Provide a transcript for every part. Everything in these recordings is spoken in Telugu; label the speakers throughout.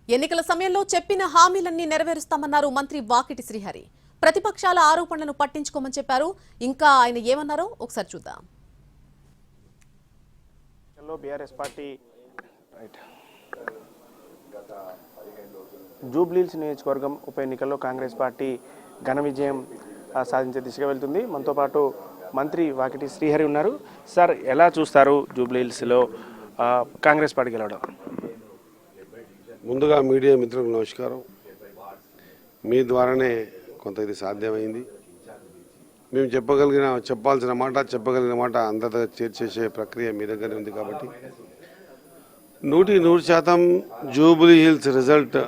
Speaker 1: ఎన్నికల సమయంలో చెప్పిన హామీలన్నీ నెరవేరుస్తామన్నారు మంత్రి వాకిటి శ్రీహరి. ప్రతిపక్షాల ఆరోపణలను పట్టించుకోమని చెప్పారు. ఇంకా ఆయన ఏమన్నారో ఒకసారి చూద్దాం.
Speaker 2: బీఆర్ఎస్ పార్టీ జూబ్లీహిల్స్ నియోజకవర్గం ఉప ఎన్నికల్లో కాంగ్రెస్ పార్టీ ఘన విజయం సాధించే దిశగా వెళ్తుంది. మనతో పాటు మంత్రి వాకిటి శ్రీహరి ఉన్నారు. సార్, ఎలా చూస్తారు జూబ్లీహిల్స్లో కాంగ్రెస్ పార్టీ గెలవడం?
Speaker 3: ముందుగా మీడియా మిత్రులకు నమస్కారం. మీ ద్వారానే కొంత ఇది సాధ్యమైంది. మేము చెప్పాల్సిన చెప్పగలిగిన మాట అందరి చేర్చేసే ప్రక్రియ మీ దగ్గర ఉంది కాబట్టి 100% జూబ్లీహిల్స్ రిజల్ట్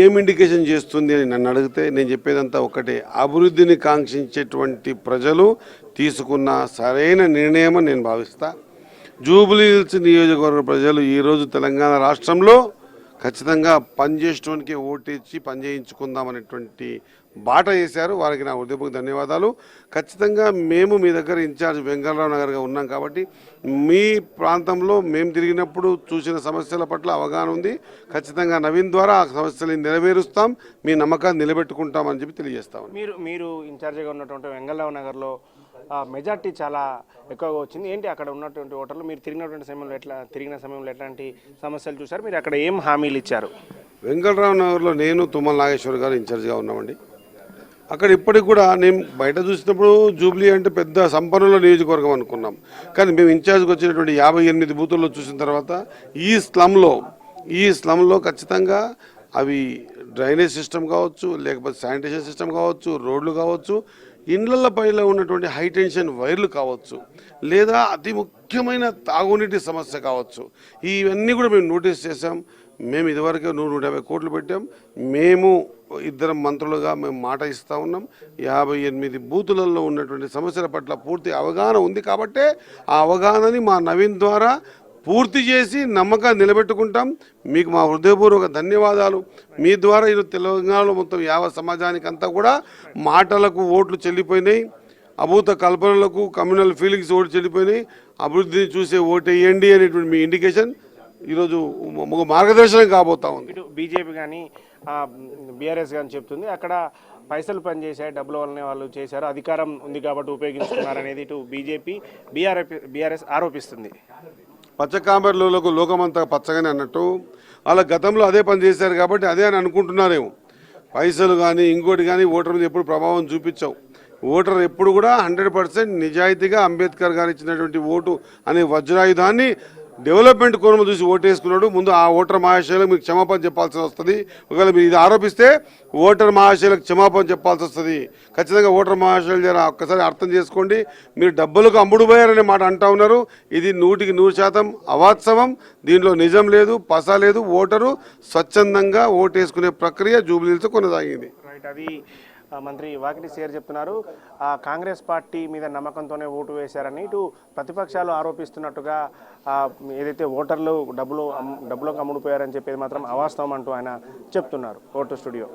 Speaker 3: ఏం ఇండికేషన్ చేస్తుంది అని నన్ను అడిగితే నేను చెప్పేదంతా ఒకటే, అభివృద్ధిని కాంక్షించేటువంటి ప్రజలు తీసుకున్న సరైన నిర్ణయం నేను భావిస్తా. జూబ్లీహిల్స్ నియోజకవర్గ ప్రజలు ఈరోజు తెలంగాణ రాష్ట్రంలో ఖచ్చితంగా పనిచేయడానికి ఓటేసి పనిచేయించుకుందామనేటువంటి బాట వేశారు. వారికి నా హృదయపూర్వక ధన్యవాదాలు. ఖచ్చితంగా మేము మీ దగ్గర ఇన్ఛార్జ్ వెంకటరావు నగర్గా ఉన్నాం కాబట్టి మీ ప్రాంతంలో మేము తిరిగినప్పుడు చూసిన సమస్యల పట్ల అవగాహన ఉంది. ఖచ్చితంగా నవీన్ ద్వారా ఆ సమస్యలు నెరవేరుస్తాం, మీ నమ్మకాన్ని నిలబెట్టుకుంటామని చెప్పి తెలియజేస్తాం.
Speaker 2: మీరు ఇన్ఛార్జిగా ఉన్నటువంటి వెంకటరావు నగర్లో మెజార్టీ చాలా ఎక్కువగా వచ్చింది. ఏంటి అక్కడ ఉన్నటువంటి ఓటర్లు మీరు తిరిగిన సమయంలో ఎట్లాంటి సమస్యలు చూశారు? మీరు అక్కడ ఏం హామీలు ఇచ్చారు?
Speaker 3: వెంకటరావు నగర్లో నేను తుమ్మల నాగేశ్వర్ గారు ఇన్ఛార్జిగా ఉన్నామండి. అక్కడ ఇప్పటికి కూడా నేను బయట చూసినప్పుడు జూబ్లీ అంటే పెద్ద సంపన్నుల నియోజకవర్గం అనుకున్నాం. కానీ మేము ఇన్ఛార్జ్కి వచ్చినటువంటి 58 బూతుల్లో చూసిన తర్వాత ఈ స్లమ్లో ఖచ్చితంగా అవి డ్రైనేజ్ సిస్టమ్ కావచ్చు, లేకపోతే శానిటేషన్ సిస్టమ్ కావచ్చు, రోడ్లు కావచ్చు, ఇండ్ల పైన ఉన్నటువంటి హై టెన్షన్ వైర్లు కావచ్చు, లేదా అతి ముఖ్యమైన తాగునీటి సమస్య కావచ్చు, ఇవన్నీ కూడా మేము నోటీస్ చేసాం. మేము ఇదివరకే 150 కోట్లు పెట్టాం. మేము ఇద్దరం మంత్రులుగా మేము మాట ఇస్తూ ఉన్నాం. 58 బూతులలో ఉన్నటువంటి సమస్యల పట్ల పూర్తి అవగాహన ఉంది కాబట్టే ఆ అవగాహనని మా నవీన్ ద్వారా పూర్తి చేసి నమ్మకాన్ని నిలబెట్టుకుంటాం. మీకు మా హృదయపూర్వక ధన్యవాదాలు. మీ ద్వారా ఈరోజు తెలంగాణలో మొత్తం యావత్ సమాజానికి అంతా కూడా మాటలకు ఓట్లు చెల్లిపోయినాయి, అభూత కల్పనలకు కమ్యూనల్ ఫీలింగ్స్ ఓట్లు చెల్లిపోయినాయి. అభివృద్ధిని చూసే ఓటు వేయండి అనేటువంటి మీ ఇండికేషన్ ఈరోజు మార్గదర్శనం కాబోతా ఉంది.
Speaker 2: ఇటు బీజేపీ కానీ బీఆర్ఎస్ కానీ చెప్తుంది అక్కడ పైసలు పనిచేశాయి, డబ్బుల వల్లనే వాళ్ళు చేశారు, అధికారం ఉంది కాబట్టి ఉపయోగించుకున్నారనేది ఇటు బీజేపీ బీఆర్ఎస్ ఆరోపిస్తుంది.
Speaker 3: పచ్చకామెర్లకు లోకమంతా పచ్చగానే అన్నట్టు వాళ్ళ గతంలో అదే పని చేశారు కాబట్టి అదే అని అనుకుంటున్నారేమో. పైసలు కానీ ఇంకోటి కానీ ఓటర్ మీద ఎప్పుడు ప్రభావం చూపించావు. ఓటర్ ఎప్పుడు కూడా 100% నిజాయితీగా అంబేద్కర్ గారు ఇచ్చినటువంటి ఓటు అనే వజ్రాయుధాన్ని డెవలప్మెంట్ కోణం చూసి ఓటేసుకున్నాడు. ముందు ఆ ఓటర్ మహాశయులకు మీకు క్షమాపణ చెప్పాల్సి వస్తుంది. ఒకవేళ మీరు ఇది ఆరోపిస్తే ఓటర్ మహాశయులకు క్షమాపణ చెప్పాల్సి వస్తుంది. ఖచ్చితంగా ఓటర్ మహాశయులు జర ఒక్కసారి అర్థం చేసుకోండి. మీరు డబ్బులకు అమ్ముడు పోయారనే మాట అంటా ఉన్నారు. ఇది 100% అవాస్తవం. దీంట్లో నిజం లేదు, పస లేదు. ఓటరు స్వచ్ఛందంగా ఓటేసుకునే ప్రక్రియ జూబ్లీహిల్స్ కొనసాగింది.
Speaker 2: అది మంత్రి వాకిటి శ్రీహరి చెప్తున్నారు. కాంగ్రెస్ పార్టీ మీద నమ్మకంతోనే ఓటు వేశారని ఇటు ప్రతిపక్షాలు ఆరోపిస్తున్నట్టుగా ఏదైతే ఓటర్లు డబ్బులకు అమ్ముడుపోయారని చెప్పేది మాత్రం అవాస్తవం అంటూ ఆయన చెప్తున్నారు. Vote studio.